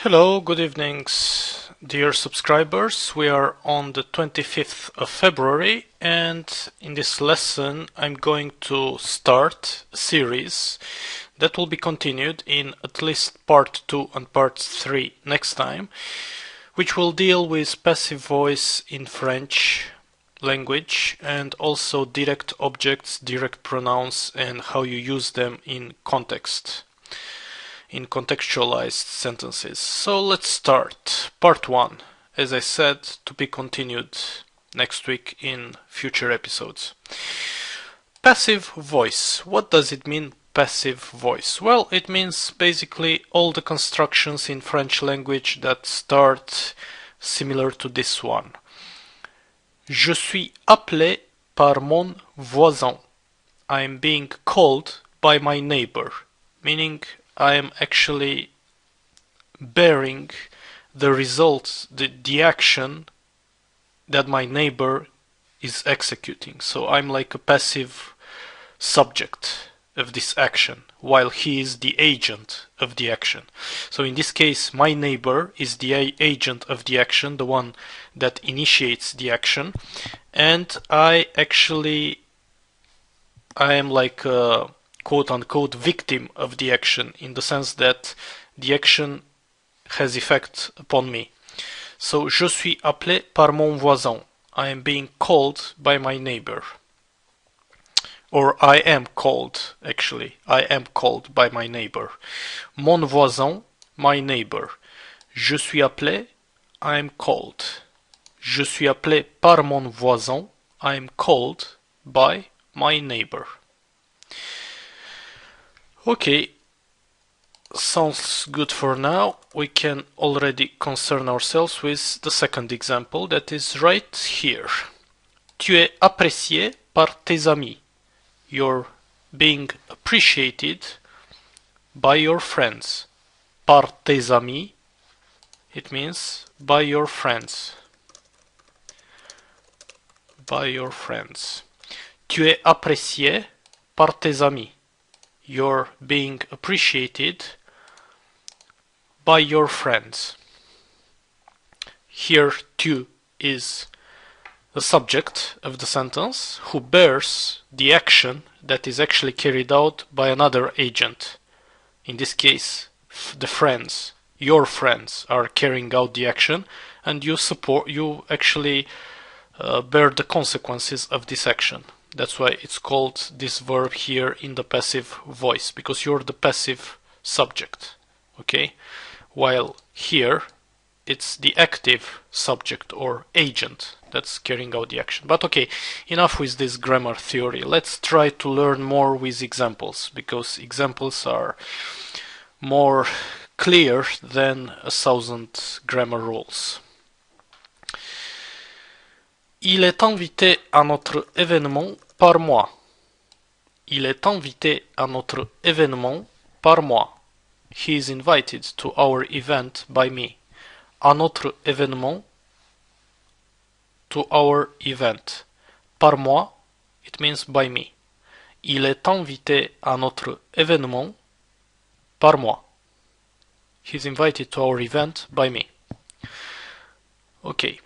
Hello, good evenings, dear subscribers. We are on the 25th of February, and in this lesson I'm going to start a series that will be continued in at least part 2 and part 3 next time, which will deal with passive voice in French language and also direct objects, direct pronouns, and how you use them in context. In contextualized sentences. So let's start. Part 1, as I said, to be continued next week in future episodes. Passive voice. What does it mean, passive voice? Well, it means basically all the constructions in French language that start similar to this one. Je suis appelé par mon voisin. I am being called by my neighbor, meaning I am actually bearing the results, the action that my neighbor is executing. So I'm like a passive subject of this action, while he is the agent of the action. So in this case, my neighbor is the agent of the action, the one that initiates the action, and I am like a quote-unquote victim of the action, in the sense that the action has effect upon me. So, je suis appelé par mon voisin. I am being called by my neighbor. Or I am called, actually. I am called by my neighbor. Mon voisin, my neighbor. Je suis appelé, I am called. Je suis appelé par mon voisin. I am called by my neighbor. Okay, sounds good for now. We can already concern ourselves with the second example that is right here. Tu es apprécié par tes amis. You're being appreciated by your friends. Par tes amis, it means by your friends. By your friends. Tu es apprécié par tes amis. You're being appreciated by your friends. Here, tu is the subject of the sentence who bears the action that is actually carried out by another agent. In this case, the friends, your friends, are carrying out the action, and you actually bear the consequences of this action. That's why it's called this verb here in the passive voice, because you're the passive subject, okay? While here, it's the active subject or agent that's carrying out the action. But okay, enough with this grammar theory. Let's try to learn more with examples, because examples are more clear than 1,000 grammar rules. Il est invité à notre événement par moi. Il est invité à notre événement par moi. He is invited to our event by me. À notre événement, to our event. Par moi, it means by me. Il est invité à notre événement par moi. He is invited to our event by me. Okay.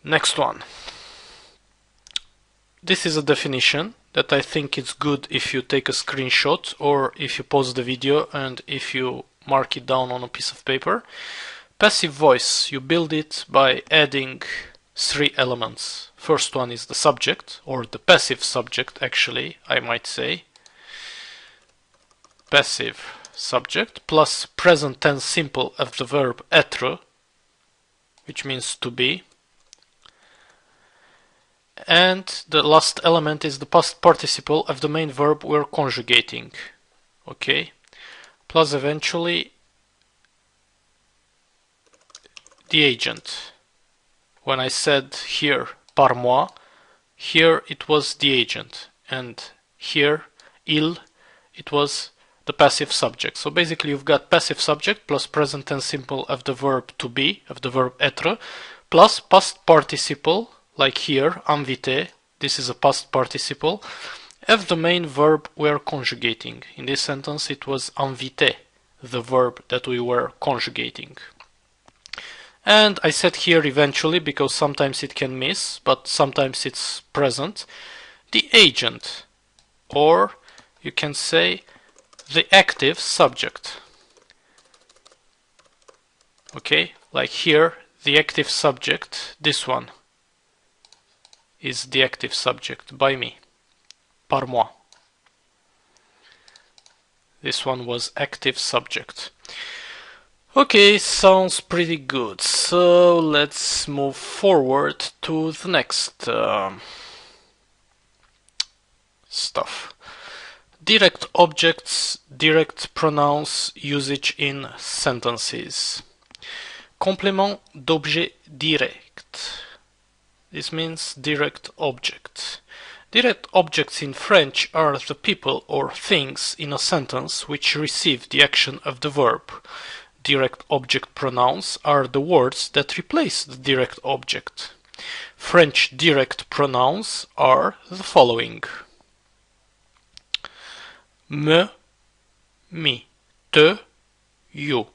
Next one. This is a definition that I think it's good if you take a screenshot or if you pause the video and if you mark it down on a piece of paper. Passive voice, you build it by adding 3 elements. First one is the subject, or the passive subject actually, I might say. Passive subject plus present tense simple of the verb être, which means to be. And the last element is the past participle of the main verb we're conjugating. Okay? Plus eventually the agent. When I said here par moi, here it was the agent, and here il, it was the passive subject. So basically you've got passive subject plus present tense simple of the verb to be, of the verb être, plus past participle, like here, invité, this is a past participle, of the main verb we're conjugating. In this sentence it was invité, the verb that we were conjugating. And I said here eventually because sometimes it can miss, but sometimes it's present. The agent, or you can say the active subject. Okay, like here, the active subject, this one, is the active subject by me, par moi. This one was active subject. Okay, sounds pretty good. So let's move forward to the next stuff. Direct objects, direct pronouns, usage in sentences. Complément d'objet direct. This means direct object. Direct objects in French are the people or things in a sentence which receive the action of the verb. Direct object pronouns are the words that replace the direct object. French direct pronouns are the following: me, me, te, you,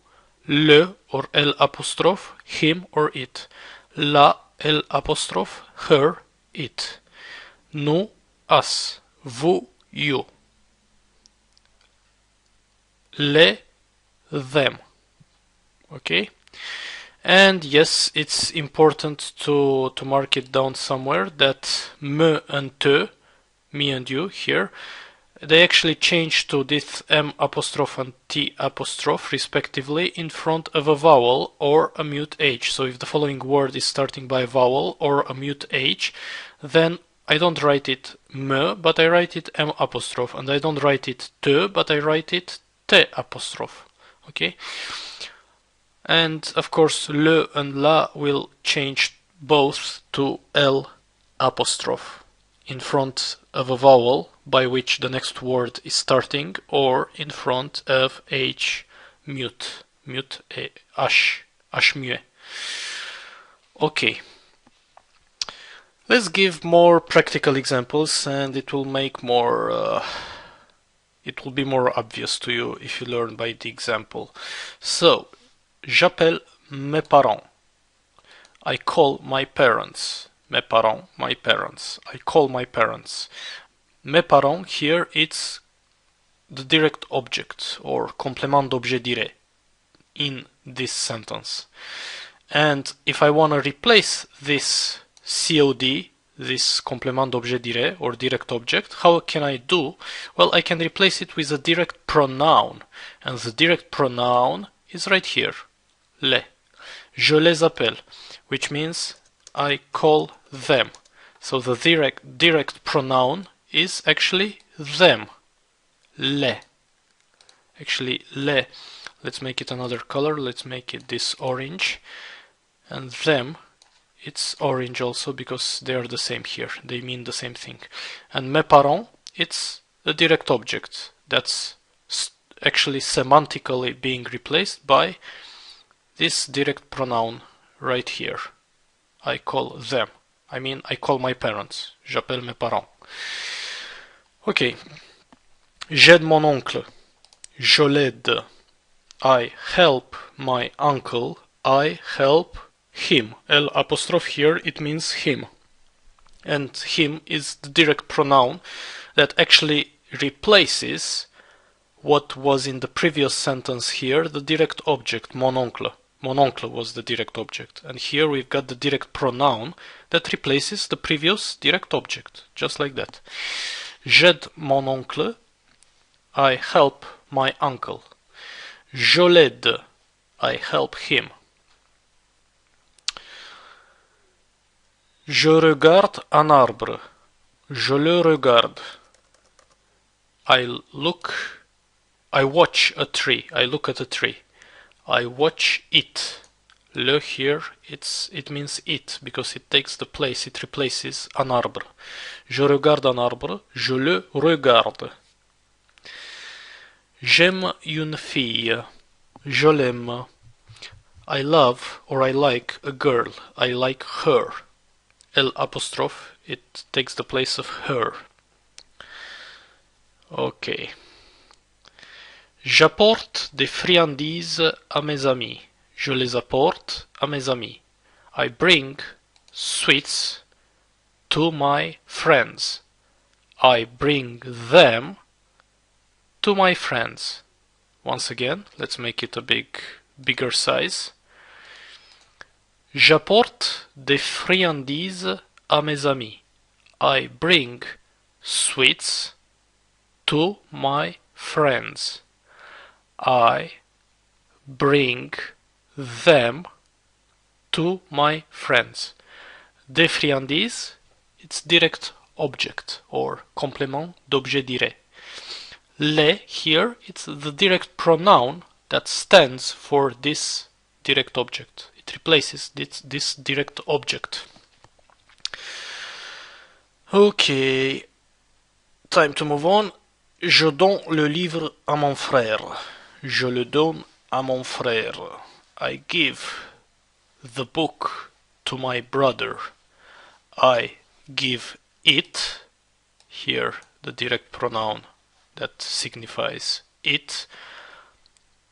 le or l apostrophe, him or it, la, l apostrophe, her, it, nous, us, vous, you, les, them. Okay, and yes, it's important to mark it down somewhere that me and te, me and you here, they actually change to this m apostrophe and t apostrophe respectively in front of a vowel or a mute h. So if the following word is starting by a vowel or a mute h, then I don't write it me, but I write it m apostrophe, and I don't write it te, but I write it t apostrophe. Okay. And of course, le and la will change both to l apostrophe in front of a vowel by which the next word is starting, or in front of h mute, mute h muet. Okay. Let's give more practical examples, and it will make more. It will be more obvious to you if you learn by the example. So. J'appelle mes parents. I call my parents. Mes parents, my parents. I call my parents. Mes parents, here it's the direct object or complément d'objet direct in this sentence. And if I want to replace this COD, this complément d'objet direct or direct object, how can I do? Well, I can replace it with a direct pronoun. And the direct pronoun is right here. Les. Je les appelle, which means I call them. So the direct pronoun is actually them. Les. Actually, les. Let's make it another color. Let's make it this orange. And them, it's orange also because they are the same here. They mean the same thing. And mes parents, it's the direct object. That's actually semantically being replaced by this direct pronoun right here. I call them. I mean, I call my parents. J'appelle mes parents. Okay. J'aide mon oncle. Je l'aide. I help my uncle. I help him. L apostrophe here, it means him. And him is the direct pronoun that actually replaces what was in the previous sentence here, the direct object, mon oncle. Mon oncle was the direct object. And here we've got the direct pronoun that replaces the previous direct object. Just like that. J'aide mon oncle. I help my uncle. Je l'aide. I help him. Je regarde un arbre. Je le regarde. I watch a tree. I look at a tree. I watch it. Le here, it means it, because it takes the place, it replaces un arbre. Je regarde un arbre. Je le regarde. J'aime une fille. Je l'aime. I love or I like a girl. I like her. L apostrophe, it takes the place of her. Okay. J'apporte des friandises à mes amis. Je les apporte à mes amis. I bring sweets to my friends. I bring them to my friends. Once again, let's make it a bigger size. J'apporte des friandises à mes amis. I bring sweets to my friends. I bring them to my friends. Des friandises, it's direct object or complement d'objet direct. Les here, it's the direct pronoun that stands for this direct object. It replaces this direct object. Okay, time to move on. Je donne le livre à mon frère. Je le donne à mon frère. I give the book to my brother. I give it, here the direct pronoun that signifies it,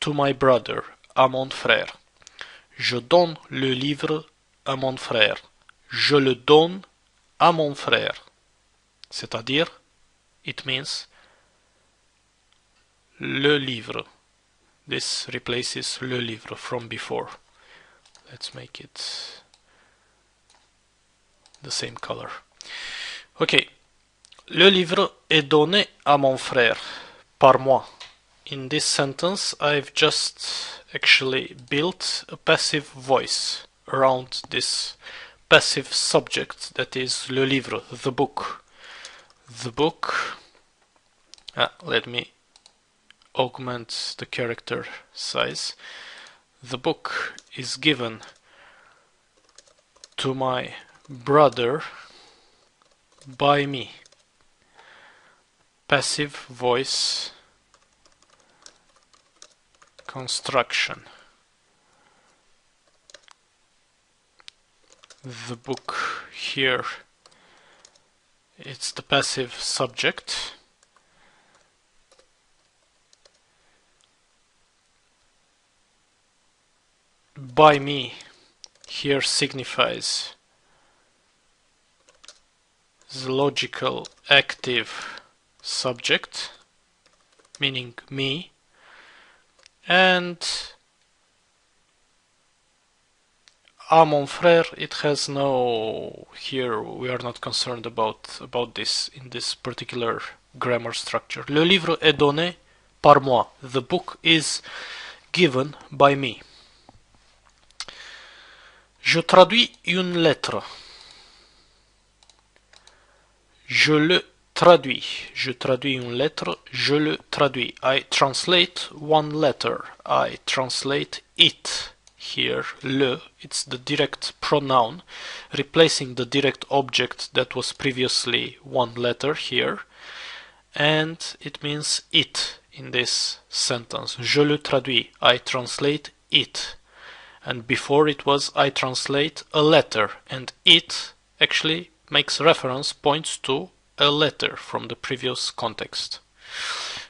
to my brother, à mon frère. Je donne le livre à mon frère. Je le donne à mon frère. C'est-à-dire, it means le livre. This replaces le livre from before. Let's make it the same color. Okay. Le livre est donné à mon frère par moi. In this sentence, I've just actually built a passive voice around this passive subject that is le livre, the book. The book. Let me augment the character size. The book is given to my brother by me. Passive voice construction. The book here, it's the passive subject. By me here signifies the logical active subject, meaning me, and à mon frère, it has no, here we are not concerned about this in this particular grammar structure. Le livre est donné par moi. The book is given by me. Je traduis une lettre. Je le traduis. Je traduis une lettre. Je le traduis. I translate one letter. I translate it. Here, le, it's the direct pronoun, replacing the direct object that was previously one letter here. And it means it in this sentence. Je le traduis. I translate it. And before it was I translate a letter, and it actually makes reference, points to a letter from the previous context.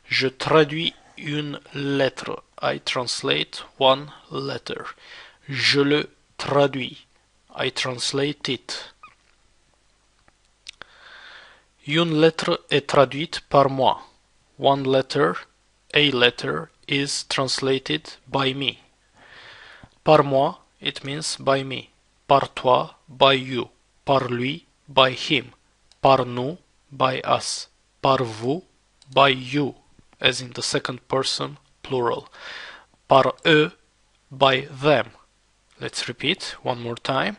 Je traduis une lettre. I translate one letter. Je le traduis. I translate it. Une lettre est traduite par moi. One letter, a letter, is translated by me. Par moi, it means by me. Par toi, by you. Par lui, by him. Par nous, by us. Par vous, by you, as in the second person plural. Par eux, by them. Let's repeat one more time.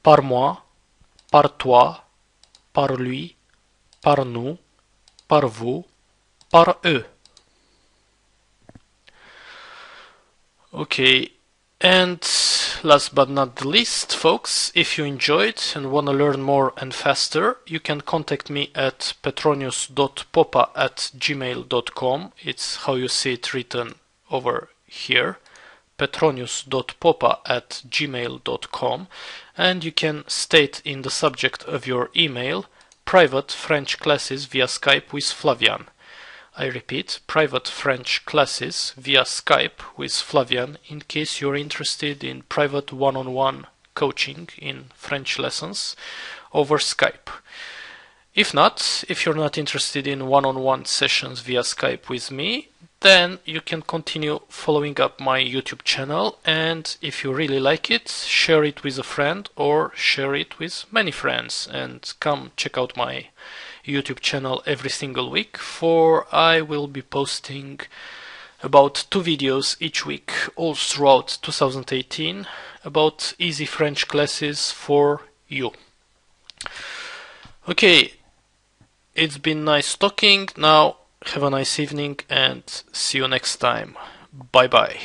Par moi, par toi, par lui, par nous, par vous, par eux. Okay. And last but not the least, folks, if you enjoyed and want to learn more and faster, you can contact me at petronius.popa@gmail.com. It's how you see it written over here, petronius.popa@gmail.com, and you can state in the subject of your email, private French classes via Skype with Flavian. I repeat, private French classes via Skype with Flavian in case you're interested in private one-on-one coaching in French lessons over Skype. If not, if you're not interested in one-on-one sessions via Skype with me, then you can continue following up my YouTube channel, and if you really like it, share it with a friend or share it with many friends, and come check out my YouTube channel every single week, for I will be posting about 2 videos each week all throughout 2018 about easy French classes for you. Okay, it's been nice talking. Now have a nice evening and see you next time. Bye bye.